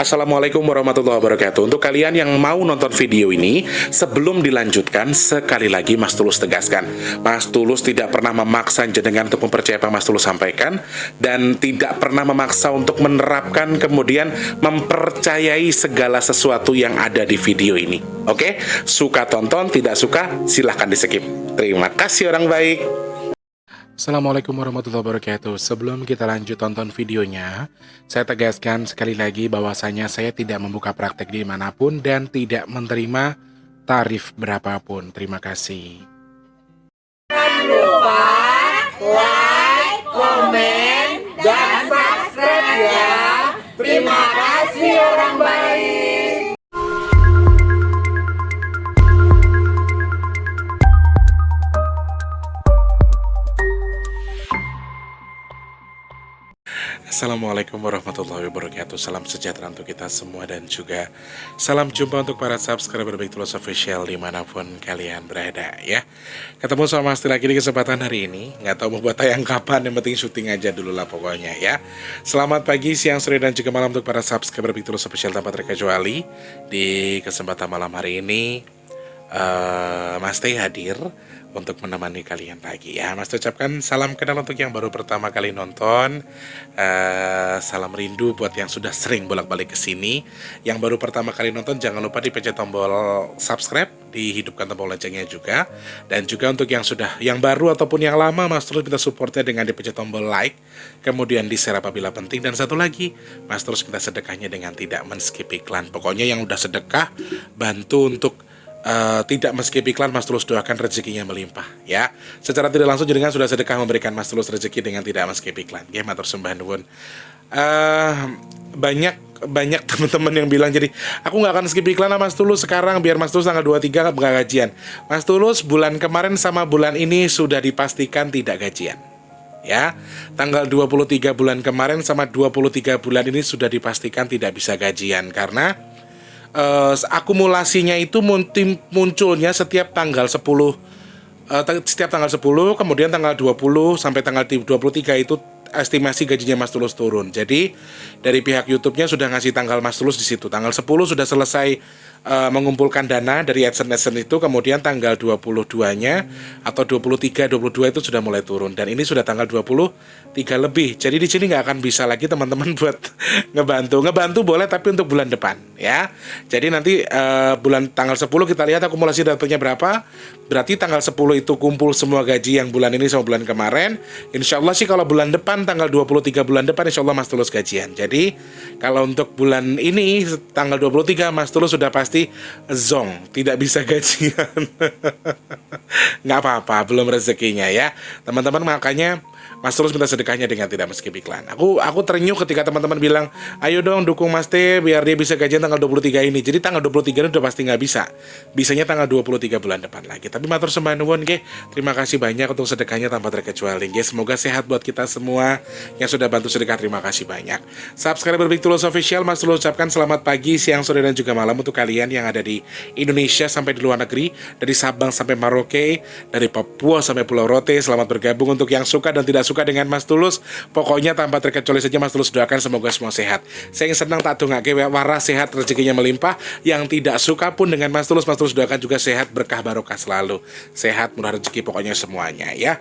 Assalamualaikum warahmatullahi wabarakatuh. Untuk kalian yang mau nonton video ini, sebelum dilanjutkan, sekali lagi Mas Tulus tegaskan, Mas Tulus tidak pernah memaksa jenengan untuk mempercayai apa Mas Tulus sampaikan, dan tidak pernah memaksa untuk menerapkan kemudian mempercayai segala sesuatu yang ada di video ini. Oke? Suka tonton, tidak suka silahkan di skip. Terima kasih orang baik. Assalamualaikum warahmatullahi wabarakatuh. Sebelum kita lanjut tonton videonya, saya tegaskan sekali lagi bahwasanya saya tidak membuka praktek dimanapun dan tidak menerima tarif berapapun. Terima kasih. Jangan lupa like, komen, dan subscribe ya. Terima kasih orang baik. Assalamualaikum warahmatullahi wabarakatuh. Salam sejahtera untuk kita semua dan juga salam jumpa untuk para subscriber Baik Tulus Official dimanapun kalian berada ya. Ketemu sama Mas lagi di kesempatan hari ini. Nggak tahu mau buat tayang kapan, yang penting syuting aja dulu lah pokoknya ya. Selamat pagi, siang, sore, dan juga malam untuk para subscriber Baik Tulus Official tanpa terkecuali. Di kesempatan malam hari ini Mas Teh hadir untuk menemani kalian pagi ya. Mas ucapkan salam kenal untuk yang baru pertama kali nonton, salam rindu buat yang sudah sering bolak-balik ke sini. Yang baru pertama kali nonton jangan lupa dipencet tombol subscribe, dihidupkan tombol loncengnya juga. Dan juga untuk yang baru ataupun yang lama, Mas terus minta supportnya dengan dipencet tombol like, kemudian di share apabila penting. Dan satu lagi, Mas terus minta sedekahnya dengan tidak men-skip iklan. Pokoknya yang udah sedekah, bantu untuk tidak men-skip iklan. Mas Tulus doakan rezekinya melimpah ya. Secara tidak langsung jenengan sudah sedekah memberikan Mas Tulus rezeki dengan tidak men-skip iklan. Ya, matur sembah nuwun. Banyak teman-teman yang bilang, jadi aku nggak akan skip iklan sama Mas Tulus sekarang biar Mas Tulus tanggal 23 nggak gajian. Mas Tulus bulan kemarin sama bulan ini sudah dipastikan tidak gajian. Ya, tanggal 23 bulan kemarin sama 23 bulan ini sudah dipastikan tidak bisa gajian karena akumulasinya itu munculnya setiap tanggal 10, kemudian tanggal 20 sampai tanggal 23 itu estimasi gajinya Mas Tulus turun. Jadi dari pihak YouTube-nya sudah ngasih tanggal Mas Tulus di situ. Tanggal 10 sudah selesai mengumpulkan dana dari AdSense itu, kemudian tanggal 22-nya atau 23, 22 itu sudah mulai turun, dan ini sudah tanggal 23 lebih. Jadi di sini nggak akan bisa lagi teman-teman buat ngebantu boleh, tapi untuk bulan depan ya. Jadi nanti bulan tanggal 10 kita lihat akumulasi datanya berapa. Berarti tanggal 10 itu kumpul semua gaji yang bulan ini sama bulan kemarin. Insya Allah sih kalau bulan depan tanggal 23 bulan depan insya Allah Mas Tulus gajian. Jadi kalau untuk bulan ini tanggal 23 Mas Tulus sudah pasti zong, tidak bisa gajian. Nggak apa-apa, belum rezekinya ya teman-teman. Makanya Mas Tulus minta sedekahnya dengan tidak men-skip iklan. Aku terenyuh ketika teman-teman bilang, ayo dong dukung Mas T biar dia bisa gajian tanggal 23 ini. Jadi tanggal 23 ini udah pasti nggak bisa. Bisanya tanggal 23 bulan depan lagi. Tapi matur sembah nuwun nggih. Terima kasih banyak untuk sedekahnya tanpa terkecuali nggih. Semoga sehat buat kita semua yang sudah bantu sedekah. Terima kasih banyak. Subscriber Baik Tulus Official, Mas Tulus ucapkan selamat pagi, siang, sore, dan juga malam untuk kalian yang ada di Indonesia sampai di luar negeri, dari Sabang sampai Merauke, dari Papua sampai Pulau Rote. Selamat bergabung. Untuk yang suka dan tidak suka dengan Mas Tulus, pokoknya tanpa terkecuali saja Mas Tulus doakan semoga semua sehat. Saya yang senang tak dongake waras sehat rezekinya melimpah. Yang tidak suka pun dengan Mas Tulus doakan juga sehat, berkah barokah selalu, sehat murah rezeki pokoknya semuanya ya.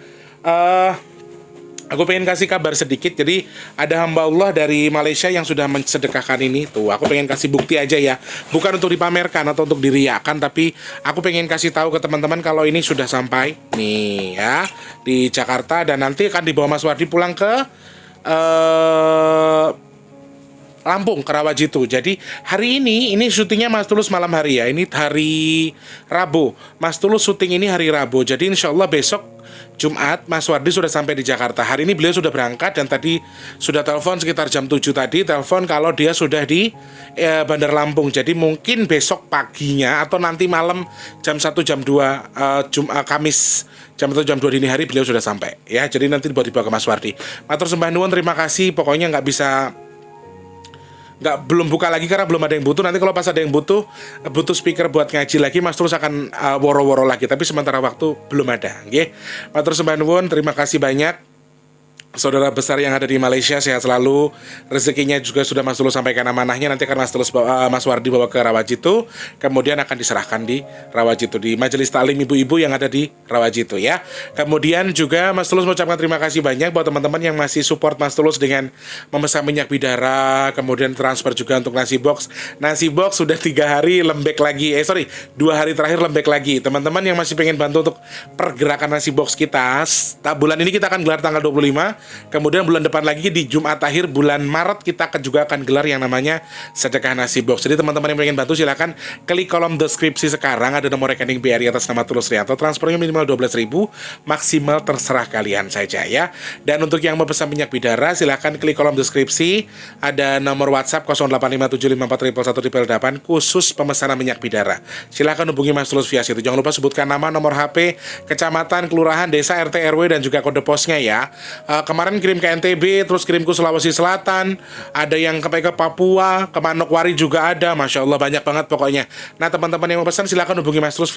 Aku pengen kasih kabar sedikit. Jadi ada hamba Allah dari Malaysia yang sudah mensedekahkan ini. Tuh, aku pengen kasih bukti aja ya. Bukan untuk dipamerkan atau untuk diriakan, tapi aku pengen kasih tahu ke teman-teman kalau ini sudah sampai nih ya di Jakarta, dan nanti akan dibawa Mas Wardi pulang ke Lampung, ke Rawajitu. Jadi hari ini syutingnya Mas Tulus malam hari ya. Ini hari Rabu. Mas Tulus syuting ini hari Rabu. Jadi insya Allah besok Jumat Mas Wardi sudah sampai di Jakarta. Hari ini beliau sudah berangkat dan tadi sudah telepon sekitar jam 7 tadi. Telepon kalau dia sudah di Bandar Lampung. Jadi mungkin besok paginya atau nanti malam jam 1 jam 2 Kamis jam 1 jam 2 dini hari beliau sudah sampai ya. Jadi nanti dibawa ke Mas Wardi. Matur sembah nuwun, terima kasih. Pokoknya belum buka lagi karena belum ada yang butuh. Nanti kalau pas ada yang butuh speaker buat ngaji lagi, Mas Tulus akan woro-woro lagi. Tapi sementara waktu belum ada. Nggih. Matur sembah nuwun, terima kasih banyak. saudara besar yang ada di Malaysia sehat selalu, rezekinya juga sudah Mas Tulus sampaikan amanahnya, nanti akan Mas Wardi bawa ke Rawajitu, kemudian akan diserahkan di Rawajitu di Majelis Taklim ibu-ibu yang ada di Rawajitu ya. Kemudian juga Mas Tulus mengucapkan terima kasih banyak buat teman-teman yang masih support Mas Tulus dengan memesan minyak bidara, kemudian transfer juga untuk nasi box. Nasi box sudah 3 hari lembek lagi, 2 hari terakhir lembek lagi. Teman-teman yang masih pengen bantu untuk pergerakan nasi box kita, bulan ini kita akan gelar tanggal 25. Kemudian bulan depan lagi di Jumat akhir bulan Maret kita juga akan gelar yang namanya sedekah nasi box. Jadi teman-teman yang pengen bantu silakan klik kolom deskripsi sekarang, ada nomor rekening BRI atas nama Tulus Rianto, transfernya minimal 12.000, maksimal terserah kalian saja ya. Dan untuk yang mau pesan minyak bidara silakan klik kolom deskripsi, ada nomor WhatsApp 0857541118 khusus pemesanan minyak bidara. Silakan hubungi Mas Tulus via situ. Jangan lupa sebutkan nama, nomor HP, kecamatan, kelurahan, desa, RT, RW dan juga kode posnya ya. Kemarin kirim ke NTB, terus kirim ke Sulawesi Selatan, ada yang ke Papua, ke Manokwari juga ada, Masya Allah banyak banget pokoknya. Nah teman-teman yang mau pesan silahkan hubungi Mas Tulus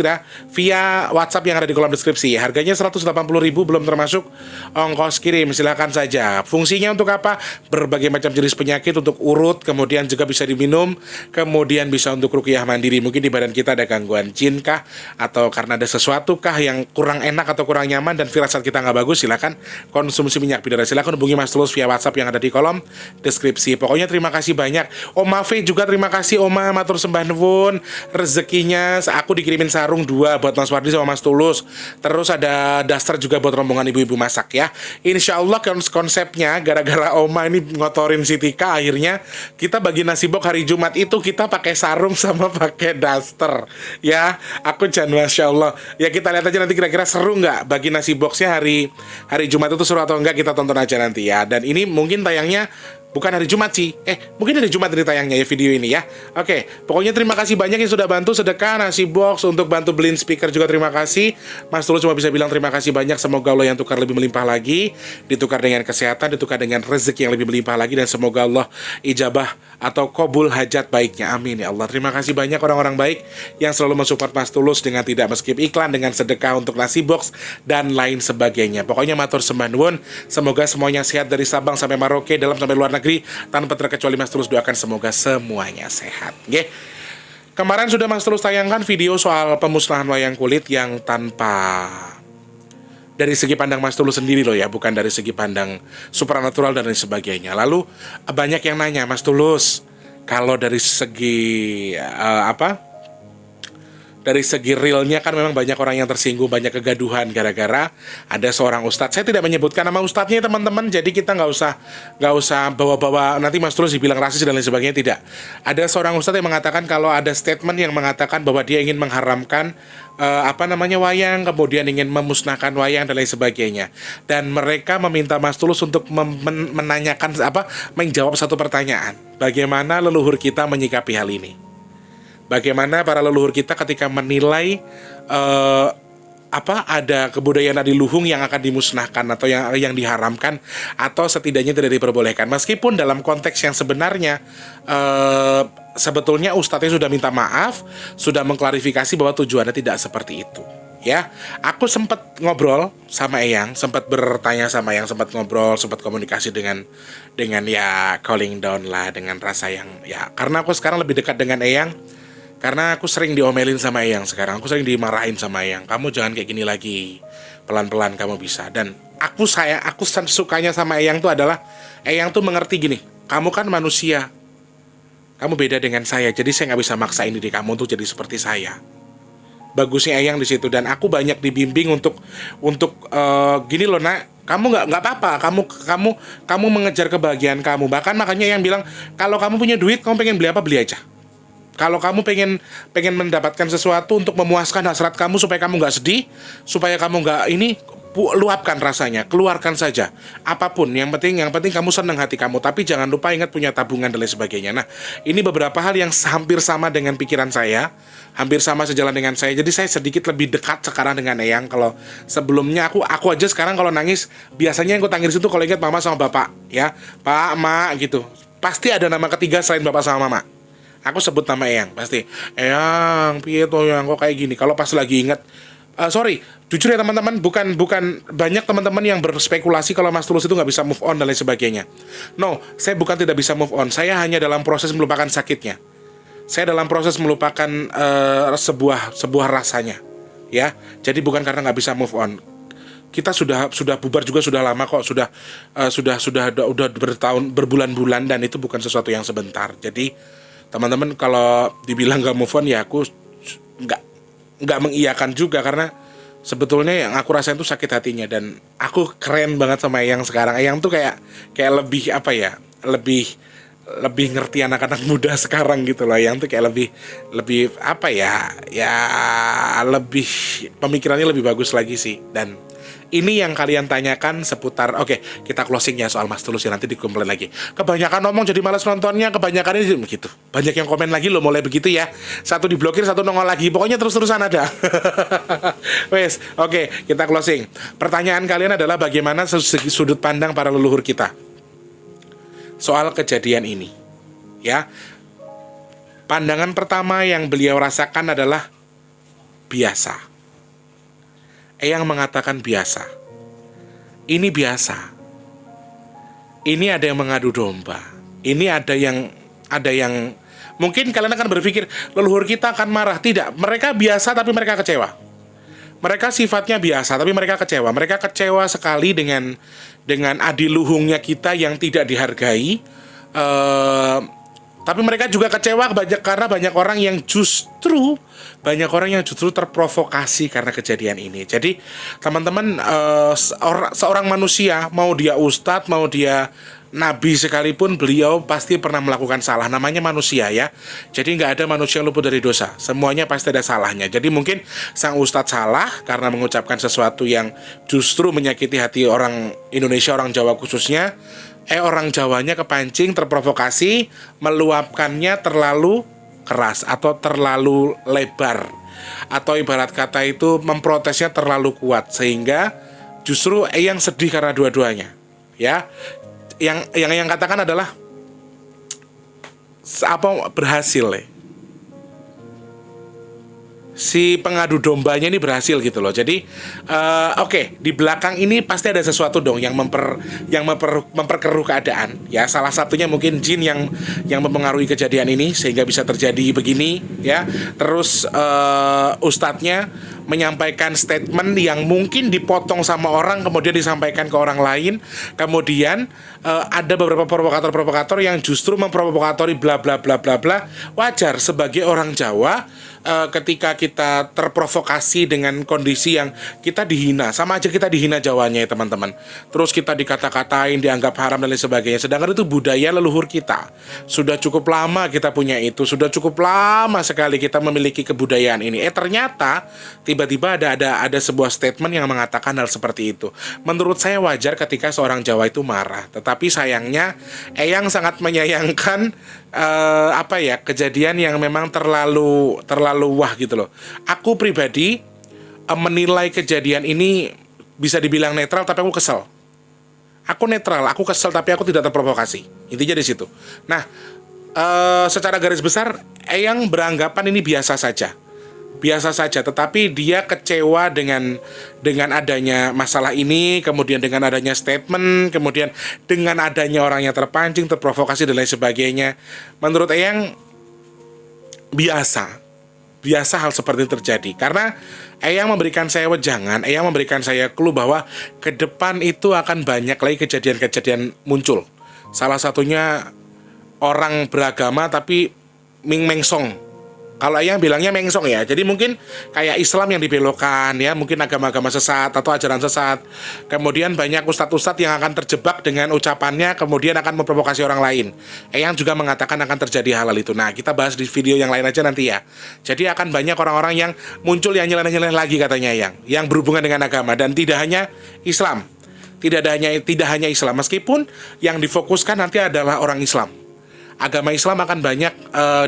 via WhatsApp yang ada di kolom deskripsi. Harganya 180.000 belum termasuk ongkos kirim, silahkan saja. Fungsinya untuk apa? Berbagai macam jenis penyakit untuk urut, kemudian juga bisa diminum, kemudian bisa untuk ruqyah mandiri. Mungkin di badan kita ada gangguan jin kah, atau karena ada sesuatu kah yang kurang enak atau kurang nyaman dan firasat kita nggak bagus, silahkan konsumsi minyak bidara. Silakan hubungi Mas Tulus via WhatsApp yang ada di kolom deskripsi. Pokoknya terima kasih banyak. Oma V juga terima kasih Oma, matur sembah nuwun. Rezekinya aku dikirimin sarung 2 buat Mas Wardi sama Mas Tulus. Terus ada daster juga buat rombongan ibu-ibu masak ya. Insya Allah konsepnya gara-gara Oma ini ngotorin si Tika, akhirnya kita bagi nasi box hari Jumat itu kita pakai sarung sama pakai daster ya. Aku jangan, Masya Allah ya, kita lihat aja nanti kira-kira seru nggak bagi nasi boxnya hari Jumat itu, seru atau enggak kita tonton aja nanti ya. Dan ini mungkin tayangnya bukan hari Jumat sih. Mungkin hari Jumat ini tayangnya ya video ini ya. Oke, pokoknya terima kasih banyak yang sudah bantu sedekah nasi box, untuk bantu beliin speaker juga terima kasih. Mas Tulus cuma bisa bilang terima kasih banyak. Semoga Allah yang tukar lebih melimpah lagi, ditukar dengan kesehatan, ditukar dengan rezeki yang lebih melimpah lagi, dan semoga Allah ijabah atau kabul hajat baiknya. Amin ya Allah. Terima kasih banyak orang-orang baik yang selalu mensupport Mas Tulus dengan tidak skip iklan, dengan sedekah untuk nasi box dan lain sebagainya. Pokoknya matur sembah nuwun. Semoga semuanya sehat dari Sabang sampai Merauke, dalam sampai luar negeri, tanpa terkecuali. Mas Tulus doakan semoga semuanya sehat. Oke. Kemarin sudah Mas Tulus tayangkan video soal pemusnahan wayang kulit yang tanpa, dari segi pandang Mas Tulus sendiri loh ya, bukan dari segi pandang supranatural dan lain sebagainya. Lalu banyak yang nanya, Mas Tulus, kalau dari segi dari segi realnya kan memang banyak orang yang tersinggung, banyak kegaduhan gara-gara ada seorang ustadz. Saya tidak menyebutkan nama ustadznya teman-teman, jadi kita nggak usah bawa-bawa nanti Mas Tulus dibilang rasis dan lain sebagainya. Tidak. Ada seorang ustadz yang mengatakan kalau ada statement yang mengatakan bahwa dia ingin mengharamkan wayang, kemudian ingin memusnahkan wayang dan lain sebagainya. Dan mereka meminta Mas Tulus untuk menjawab satu pertanyaan. Bagaimana leluhur kita menyikapi hal ini? Bagaimana para leluhur kita ketika menilai ada kebudayaan adiluhung yang akan dimusnahkan atau yang diharamkan atau setidaknya tidak diperbolehkan, meskipun dalam konteks yang sebenarnya sebetulnya ustadznya sudah minta maaf, sudah mengklarifikasi bahwa tujuannya tidak seperti itu. Ya, aku sempat ngobrol sama Eyang, sempat bertanya sama Eyang, sempat ngobrol, sempat komunikasi dengan ya calling down lah, dengan rasa yang ya, karena aku sekarang lebih dekat dengan Eyang. Karena aku sering diomelin sama Eyang sekarang, aku sering dimarahin sama Eyang. Kamu jangan kayak gini lagi, pelan-pelan kamu bisa. Dan aku sukanya sama Eyang tuh adalah Eyang tuh mengerti gini, kamu kan manusia, kamu beda dengan saya, jadi saya nggak bisa maksain diri kamu untuk jadi seperti saya. Bagusnya Eyang di situ. Dan aku banyak dibimbing untuk gini loh nak, kamu nggak apa-apa, kamu mengejar kebahagiaan kamu. Bahkan makanya Eyang bilang, kalau kamu punya duit, kamu pengen beli apa, beli aja. Kalau kamu pengen mendapatkan sesuatu untuk memuaskan hasrat kamu supaya kamu nggak sedih, supaya kamu nggak luapkan rasanya, keluarkan saja. Apapun, yang penting kamu senang hati kamu. Tapi jangan lupa ingat punya tabungan dan lain sebagainya. Nah, ini beberapa hal yang hampir sama dengan pikiran saya, hampir sama sejalan dengan saya. Jadi saya sedikit lebih dekat sekarang dengan Eyang. Kalau sebelumnya aku aja sekarang kalau nangis, biasanya yang aku tangis itu kalau ingat mama sama bapak, ya, Pak, Mak gitu. Pasti ada nama ketiga selain bapak sama mama. Aku sebut nama Eyang, pasti Eyang, piye toh yang kok kayak gini. Kalau pas lagi ingat Sorry, jujur ya teman-teman, bukan bukan banyak teman-teman yang berspekulasi kalau Mas Tulus itu nggak bisa move on dan lain sebagainya. No, saya bukan tidak bisa move on. Saya hanya dalam proses melupakan sakitnya. Saya dalam proses melupakan sebuah rasanya, ya. Jadi bukan karena nggak bisa move on. Kita sudah bubar juga sudah lama kok, udah bertahun berbulan-bulan dan itu bukan sesuatu yang sebentar. Jadi teman-teman kalau dibilang nggak move on ya aku nggak mengiyakan juga, karena sebetulnya yang aku rasain tuh sakit hatinya. Dan aku keren banget sama Eyang sekarang. Eyang tuh kayak lebih apa ya, lebih ngerti anak-anak muda sekarang gitu loh. Eyang tuh kayak lebih apa ya, lebih pemikirannya lebih bagus lagi sih. Dan ini yang kalian tanyakan seputar, oke, kita closing ya soal Mas Tulus ya, nanti dikomplain lagi. Kebanyakan ngomong jadi malas nontonnya, kebanyakan ini begitu. Banyak yang komen lagi loh, mulai begitu ya. Satu diblokir, satu nongol lagi. Pokoknya terus-terusan ada. Wes, oke, kita closing. Pertanyaan kalian adalah bagaimana sudut pandang para leluhur kita soal kejadian ini. Ya. Pandangan pertama yang beliau rasakan adalah biasa. Eyang mengatakan biasa. Ini biasa. Ini ada yang mengadu domba. Ini ada yang mungkin kalian akan berpikir leluhur kita akan marah. Tidak, mereka biasa tapi mereka kecewa. Mereka sifatnya biasa tapi mereka kecewa. Mereka kecewa sekali dengan adiluhungnya kita yang tidak dihargai. Tapi mereka juga kecewa karena banyak orang yang justru terprovokasi karena kejadian ini. Jadi teman-teman, seorang manusia, mau dia ustadz, mau dia nabi sekalipun, beliau pasti pernah melakukan salah. Namanya manusia ya. Jadi nggak ada manusia yang luput dari dosa. Semuanya pasti ada salahnya. Jadi mungkin sang ustadz salah karena mengucapkan sesuatu yang justru menyakiti hati orang Indonesia, orang Jawa khususnya. Orang Jawanya kepancing, terprovokasi, meluapkannya terlalu keras atau terlalu lebar, atau ibarat kata itu memprotesnya terlalu kuat, sehingga justru Eyang sedih karena dua-duanya. Ya, yang katakan adalah berhasil ya. Si pengadu dombanya ini berhasil gitu loh. Jadi oke, di belakang ini pasti ada sesuatu dong yang memperkeruh keadaan. Ya, salah satunya mungkin jin yang mempengaruhi kejadian ini sehingga bisa terjadi begini ya. Terus ustadznya menyampaikan statement yang mungkin dipotong sama orang kemudian disampaikan ke orang lain. Kemudian ada beberapa provokator yang justru memprovokatori bla bla bla bla bla. Wajar sebagai orang Jawa ketika kita terprovokasi dengan kondisi yang kita dihina, sama aja kita dihina Jawanya ya teman-teman. Terus kita dikata-katain, dianggap haram dan lain sebagainya. Sedangkan itu budaya leluhur kita. Sudah cukup lama kita punya itu, sudah cukup lama sekali kita memiliki kebudayaan ini. Ternyata tiba-tiba ada sebuah statement yang mengatakan hal seperti itu. Menurut saya wajar ketika seorang Jawa itu marah. Tetapi sayangnya Eyang sangat menyayangkan kejadian yang memang terlalu wah gitu loh. Aku pribadi menilai kejadian ini bisa dibilang netral, tapi aku kesel. Aku netral, aku kesel, tapi aku tidak terprovokasi. Intinya di situ. Nah, secara garis besar Eyang beranggapan ini biasa saja. Biasa saja, tetapi dia kecewa dengan adanya masalah ini, kemudian dengan adanya statement, kemudian dengan adanya orangnya terpancing, terprovokasi dan lain sebagainya. Menurut Eyang biasa hal seperti ini terjadi, karena Eyang memberikan saya wejangan, Eyang memberikan saya clue bahwa ke depan itu akan banyak lagi kejadian-kejadian muncul. Salah satunya orang beragama tapi mengsong. Kalau Eyang bilangnya mengsong ya, jadi mungkin kayak Islam yang dibelokkan ya, mungkin agama-agama sesat atau ajaran sesat. Kemudian banyak ustadz-ustadz yang akan terjebak dengan ucapannya, kemudian akan memprovokasi orang lain. Eyang juga mengatakan akan terjadi hal itu. Nah, kita bahas di video yang lain aja nanti ya. Jadi akan banyak orang-orang yang muncul yang nyeleneh-nyeleneh lagi katanya Eyang, yang berhubungan dengan agama, dan tidak hanya Islam. Tidak hanya Islam, meskipun yang difokuskan nanti adalah orang Islam. Agama Islam akan banyak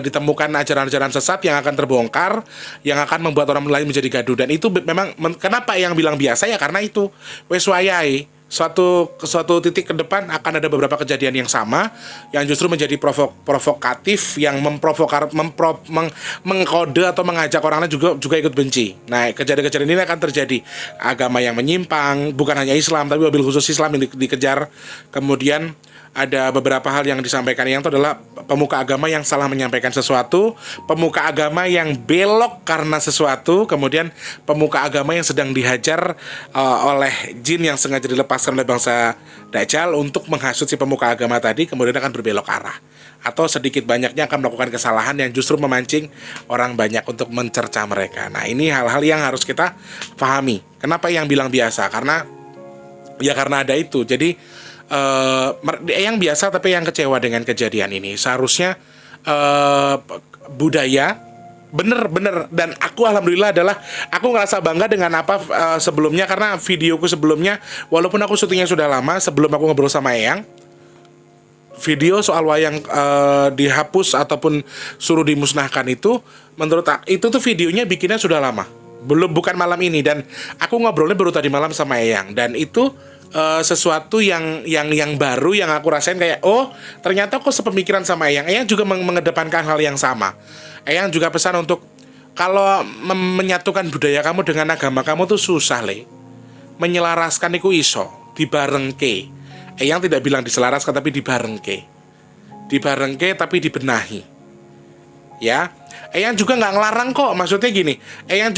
ditemukan ajaran-ajaran sesat yang akan terbongkar, yang akan membuat orang lain menjadi gaduh. Dan itu memang kenapa yang bilang biasa ya, karena itu wes wayai suatu titik ke depan akan ada beberapa kejadian yang sama yang justru menjadi provokatif, yang mengkode atau mengajak orang lain juga ikut benci. Nah, kejadian-kejadian ini akan terjadi. Agama yang menyimpang, bukan hanya Islam tapi wabil khusus Islam yang dikejar. Kemudian ada beberapa hal yang disampaikan, yang itu adalah pemuka agama yang salah menyampaikan sesuatu, pemuka agama yang belok karena sesuatu, kemudian pemuka agama yang sedang dihajar oleh jin yang sengaja dilepaskan oleh bangsa Dajjal untuk menghasut si pemuka agama tadi, kemudian akan berbelok arah. Atau sedikit banyaknya akan melakukan kesalahan yang justru memancing orang banyak untuk mencerca mereka. Nah, ini hal-hal yang harus kita pahami. Kenapa yang bilang biasa? Karena ada itu. Jadi yang biasa tapi yang kecewa dengan kejadian ini. Seharusnya budaya bener, dan aku alhamdulillah aku ngerasa bangga dengan apa sebelumnya, karena videoku sebelumnya walaupun aku syutingnya sudah lama, sebelum aku ngobrol sama Eyang, video soal wayang dihapus ataupun suruh dimusnahkan itu, menurut aku itu tuh videonya bikinnya sudah lama, bukan malam ini, dan aku ngobrolnya baru tadi malam sama Eyang, dan itu sesuatu yang baru yang aku rasain, kayak oh ternyata aku sepemikiran sama Eyang. Eyang juga mengedepankan hal yang sama. Eyang juga pesan untuk kalau menyatukan budaya kamu dengan agama kamu tuh susah le, menyelaraskan iku iso dibarengke. Eyang tidak bilang diselaraskan tapi dibarengke tapi dibenahi ya. Eyang juga nggak ngelarang kok, maksudnya gini, Eyang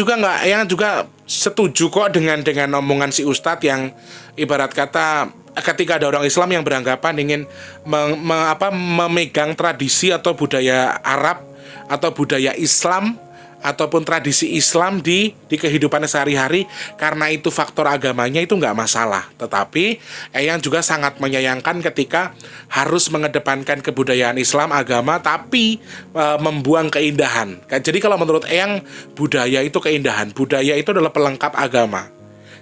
juga setuju kok dengan omongan si Ustadz yang ibarat kata ketika ada orang Islam yang beranggapan ingin memegang tradisi atau budaya Arab atau budaya Islam ataupun tradisi Islam di kehidupannya sehari-hari, karena itu faktor agamanya, itu nggak masalah. Tetapi Eyang juga sangat menyayangkan ketika harus mengedepankan kebudayaan Islam, agama, tapi membuang keindahan. Jadi kalau menurut Eyang, budaya itu keindahan, budaya itu adalah pelengkap agama.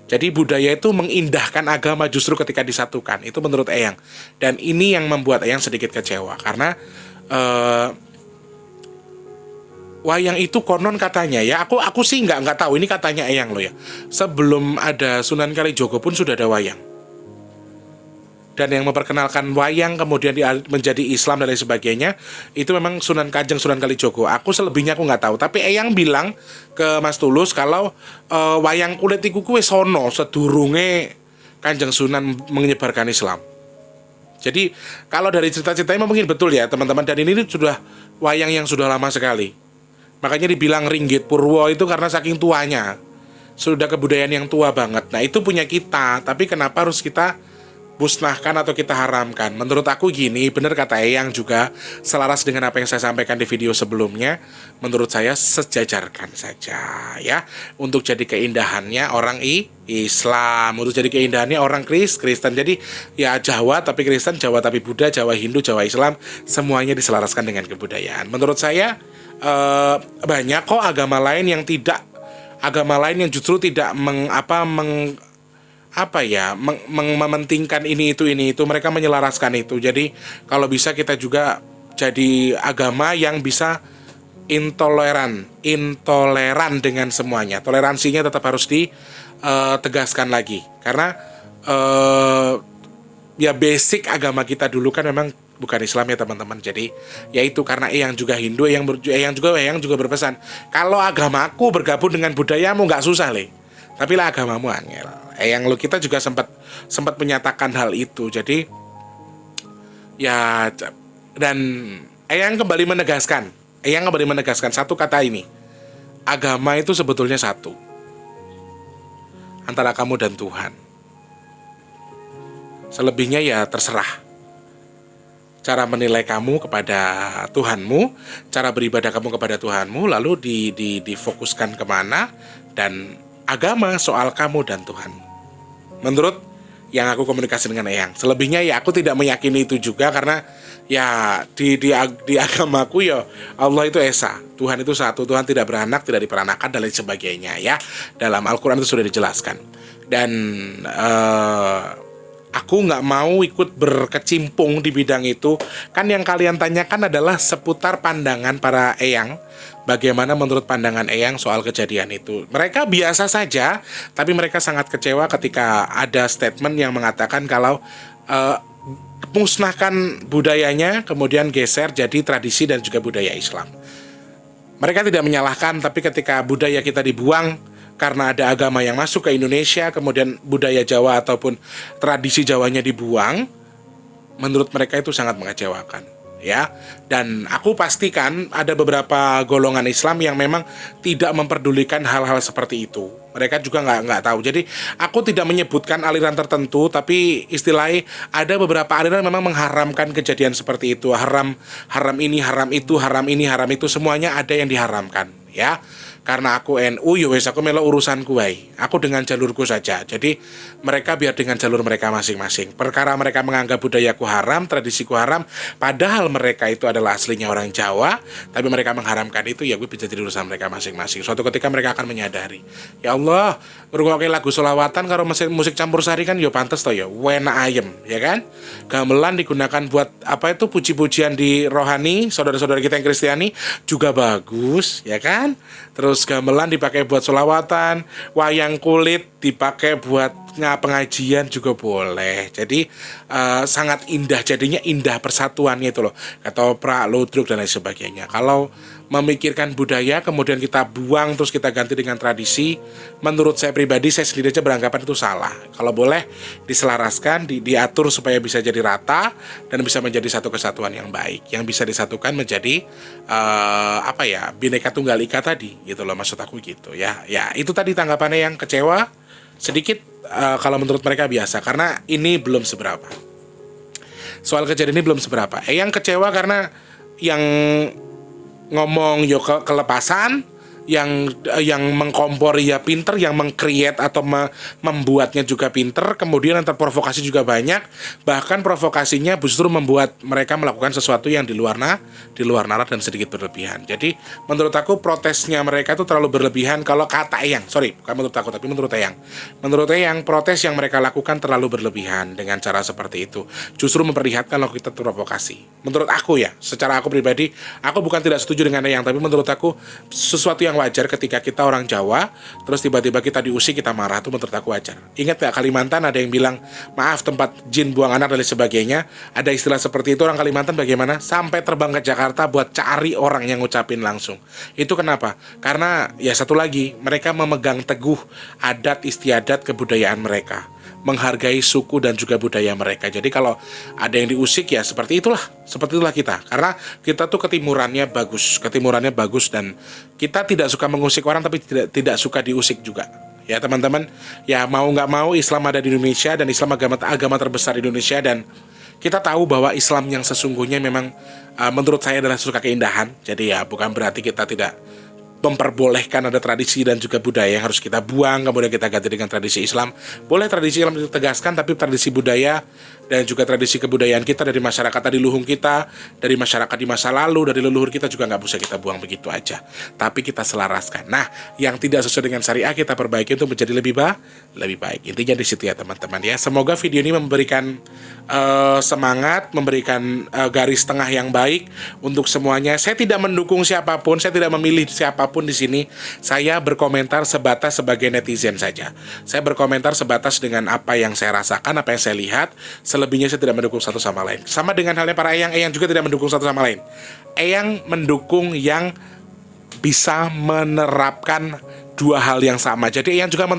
Jadi budaya itu mengindahkan agama justru ketika disatukan. Itu menurut Eyang. Dan ini yang membuat Eyang sedikit kecewa, karena wayang itu konon katanya ya, aku sih nggak tahu, ini katanya Eyang loh ya, sebelum ada Sunan Kalijogo pun sudah ada wayang, dan yang memperkenalkan wayang kemudian menjadi Islam dan lain sebagainya itu memang Sunan Kalijogo. Aku selebihnya aku nggak tahu, tapi Eyang bilang ke Mas Tulus kalau wayang kulit iku kuwi sono sedurunge Kanjeng Sunan menyebarkan Islam. Jadi kalau dari cerita-ceritanya mungkin betul ya teman-teman, dan ini sudah wayang yang sudah lama sekali. Makanya dibilang Ringgit Purwo itu karena saking tuanya, sudah kebudayaan yang tua banget. Nah itu punya kita, tapi kenapa harus kita musnahkan atau kita haramkan? Menurut aku gini, benar kata Eyang juga, selaras dengan apa yang saya sampaikan di video sebelumnya, menurut saya sejajarkan saja ya, untuk jadi keindahannya orang Islam, untuk jadi keindahannya orang Kristen. Jadi ya Jawa tapi Kristen, Jawa tapi Buddha, Jawa Hindu, Jawa Islam, semuanya diselaraskan dengan kebudayaan. Menurut saya banyak kok agama lain yang justru tidak mementingkan ini itu, mereka menyelaraskan itu. Jadi kalau bisa kita juga jadi agama yang bisa intoleran dengan semuanya. Toleransinya tetap harus ditegaskan lagi, karena ya basic agama kita dulu kan memang bukan Islam ya teman-teman. Jadi yaitu karena Eyang juga Hindu, Eyang juga berpesan, kalau agamaku bergabung dengan budayamu nggak susah le, tapi lah agamamu angel. Eyang lo kita juga sempat menyatakan hal itu. Jadi ya, dan Eyang kembali menegaskan satu kata ini, agama itu sebetulnya satu antara kamu dan Tuhan. Selebihnya ya terserah cara menilai kamu kepada Tuhanmu, cara beribadah kamu kepada Tuhanmu, lalu difokuskan kemana, dan agama soal kamu dan Tuhan. Menurut yang aku komunikasi dengan Eyang. Selebihnya ya aku tidak meyakini itu juga, karena ya di agamaku ya Allah itu Esa, Tuhan itu satu, Tuhan tidak beranak, tidak diperanakan dan lain sebagainya ya. Dalam Al-Quran itu sudah dijelaskan. Dan Aku nggak mau ikut berkecimpung di bidang itu. Kan yang kalian tanyakan adalah seputar pandangan para eyang. Bagaimana menurut pandangan eyang soal kejadian itu. Mereka biasa saja, tapi mereka sangat kecewa ketika ada statement yang mengatakan kalau musnahkan budayanya, kemudian geser jadi tradisi dan juga budaya Islam. Mereka tidak menyalahkan, tapi ketika budaya kita dibuang karena ada agama yang masuk ke Indonesia, kemudian budaya Jawa ataupun tradisi Jawanya dibuang, menurut mereka itu sangat mengecewakan, ya. Dan aku pastikan ada beberapa golongan Islam yang memang tidak memperdulikan hal-hal seperti itu. Mereka juga nggak tahu. Jadi aku tidak menyebutkan aliran tertentu, tapi istilahnya ada beberapa aliran yang memang mengharamkan kejadian seperti itu. Haram ini, haram itu, haram ini, haram itu, semuanya ada yang diharamkan, ya. Karena aku NU, ya wes aku melo urusanku wae. Aku dengan jalurku saja. Jadi mereka biar dengan jalur mereka masing-masing. Perkara mereka menganggap budayaku haram, tradisiku haram, padahal mereka itu adalah aslinya orang Jawa, tapi mereka mengharamkan itu, ya gue bisa jadi urusan mereka masing-masing. Suatu ketika mereka akan menyadari, ya Allah, ngrungokke lagu selawatan karo musik campursari kan ya pantes toh ya, wena ayem, ya kan? Gamelan digunakan buat apa itu puji-pujian di rohani, saudara-saudara kita yang Kristiani juga bagus, ya kan? Terus gamelan dipakai buat sholawatan, wayang kulit dipakai buat pengajian juga boleh. Jadi sangat indah, jadinya indah persatuannya itu loh. Ketoprak, ludruk dan lain sebagainya. Kalau memikirkan budaya kemudian kita buang terus kita ganti dengan tradisi, menurut saya pribadi, saya sendiri aja beranggapan itu salah. Kalau boleh diselaraskan, diatur supaya bisa jadi rata dan bisa menjadi satu kesatuan yang baik, yang bisa disatukan menjadi Bhinneka Tunggal Ika tadi, gitu loh, maksud aku gitu ya. Ya itu tadi tanggapannya yang kecewa sedikit. Kalau menurut mereka biasa karena ini belum seberapa. Soal kejadian ini belum seberapa. Yang kecewa karena yang ngomong yo kelepasan, yang mengkompor ya pinter, yang meng-create atau membuatnya juga pinter, kemudian yang terprovokasi juga banyak, bahkan provokasinya justru membuat mereka melakukan sesuatu yang di luar nalar dan sedikit berlebihan. Jadi menurut aku protesnya mereka itu terlalu berlebihan. Kalau kata Eyang, sorry, bukan menurut aku tapi menurut Eyang, protes yang mereka lakukan terlalu berlebihan dengan cara seperti itu, justru memperlihatkan kalau kita terprovokasi. Menurut aku ya, secara aku pribadi, aku bukan tidak setuju dengan Eyang, tapi menurut aku sesuatu yang wajar ketika kita orang Jawa terus tiba-tiba kita diusik, kita marah, itu menurut aku wajar. Ingat gak Kalimantan ada yang bilang maaf tempat jin buang anak dan sebagainya, ada istilah seperti itu. Orang Kalimantan bagaimana sampai terbang ke Jakarta buat cari orang yang ngucapin langsung. Itu kenapa? Karena ya satu lagi, mereka memegang teguh adat istiadat kebudayaan mereka, menghargai suku dan juga budaya mereka. Jadi kalau ada yang diusik ya seperti itulah kita. Karena kita tuh ketimurannya bagus dan kita tidak suka mengusik orang, tapi tidak suka diusik juga. Ya teman-teman, ya mau nggak mau Islam ada di Indonesia dan Islam agama terbesar di Indonesia, dan kita tahu bahwa Islam yang sesungguhnya memang menurut saya adalah suka keindahan. Jadi ya bukan berarti kita tidak memperbolehkan ada tradisi dan juga budaya yang harus kita buang kemudian kita ganti dengan tradisi Islam. Boleh tradisi Islam ditegaskan, tapi tradisi budaya dan juga tradisi kebudayaan kita dari masyarakat tadi luhung kita, dari masyarakat di masa lalu, dari leluhur kita juga nggak bisa kita buang begitu aja. Tapi kita selaraskan. Nah, yang tidak sesuai dengan syariah kita perbaiki untuk menjadi lebih baik. Intinya di situ ya teman-teman ya. Semoga video ini memberikan semangat, memberikan garis tengah yang baik untuk semuanya. Saya tidak mendukung siapapun, saya tidak memilih siapapun di sini. Saya berkomentar sebatas sebagai netizen saja. Saya berkomentar sebatas dengan apa yang saya rasakan, apa yang saya lihat. Selebihnya saya tidak mendukung satu sama lain. Sama dengan halnya para Eyang juga tidak mendukung satu sama lain. Eyang mendukung yang bisa menerapkan dua hal yang sama. Jadi Eyang juga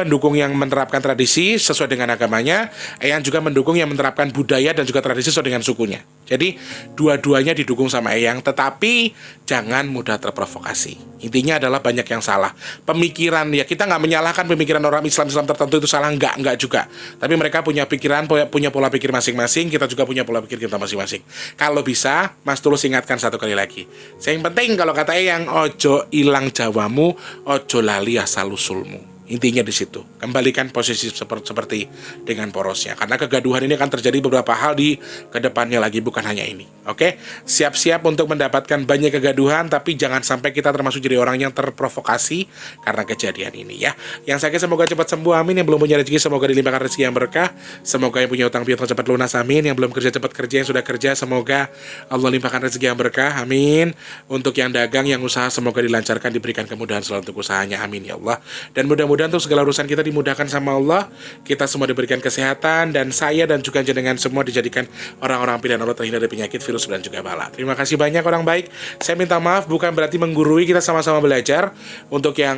mendukung yang menerapkan tradisi sesuai dengan agamanya. Eyang juga mendukung yang menerapkan budaya dan juga tradisi sesuai dengan sukunya. Jadi dua-duanya didukung sama Eyang, tetapi jangan mudah terprovokasi. Intinya adalah banyak yang salah. Pemikiran, ya kita nggak menyalahkan pemikiran orang Islam tertentu itu salah, nggak juga. Tapi mereka punya pikiran, punya pola pikir masing-masing, kita juga punya pola pikir kita masing-masing. Kalau bisa, Mas Tulus ingatkan satu kali lagi. Yang penting kalau kata Eyang, ojo ilang Jawamu, ojo lali asal usulmu. Intinya di situ. Kembalikan posisi seperti dengan porosnya. Karena kegaduhan ini akan terjadi beberapa hal di kedepannya lagi, bukan hanya ini. Oke? Siap-siap untuk mendapatkan banyak kegaduhan, tapi jangan sampai kita termasuk jadi orang yang terprovokasi karena kejadian ini ya. Yang sakit semoga cepat sembuh, amin. Yang belum punya rezeki semoga dilimpahkan rezeki yang berkah. Semoga yang punya utang piutang cepat lunas, amin. Yang belum kerja cepat kerja, yang sudah kerja semoga Allah limpahkan rezeki yang berkah, amin. Untuk yang dagang, yang usaha semoga dilancarkan, diberikan kemudahan selalu untuk usahanya, amin ya Allah. Dan mudah-mudahan untuk segala urusan kita dimudahkan sama Allah. Kita semua diberikan kesehatan, dan saya dan juga jenengan semua dijadikan orang-orang pilihan Allah terhindar dari penyakit, virus, dan juga bala. Terima kasih banyak orang baik. Saya minta maaf, bukan berarti menggurui, kita sama-sama belajar. Untuk yang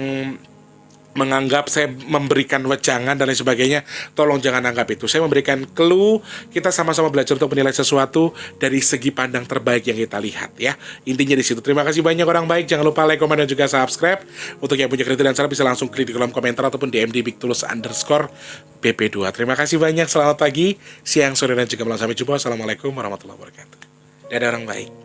menganggap saya memberikan wejangan dan lain sebagainya, tolong jangan anggap itu. Saya memberikan clue, kita sama-sama belajar untuk menilai sesuatu dari segi pandang terbaik yang kita lihat ya. Intinya di situ. Terima kasih banyak orang baik. Jangan lupa like, komen, dan juga subscribe. Untuk yang punya kritik dan saran bisa langsung klik di kolom komentar ataupun DM di @bigtulus_bp2. Terima kasih banyak. Selamat pagi, siang, sore, dan juga malam. Sampai jumpa. Assalamualaikum warahmatullahi wabarakatuh. Dadah orang baik.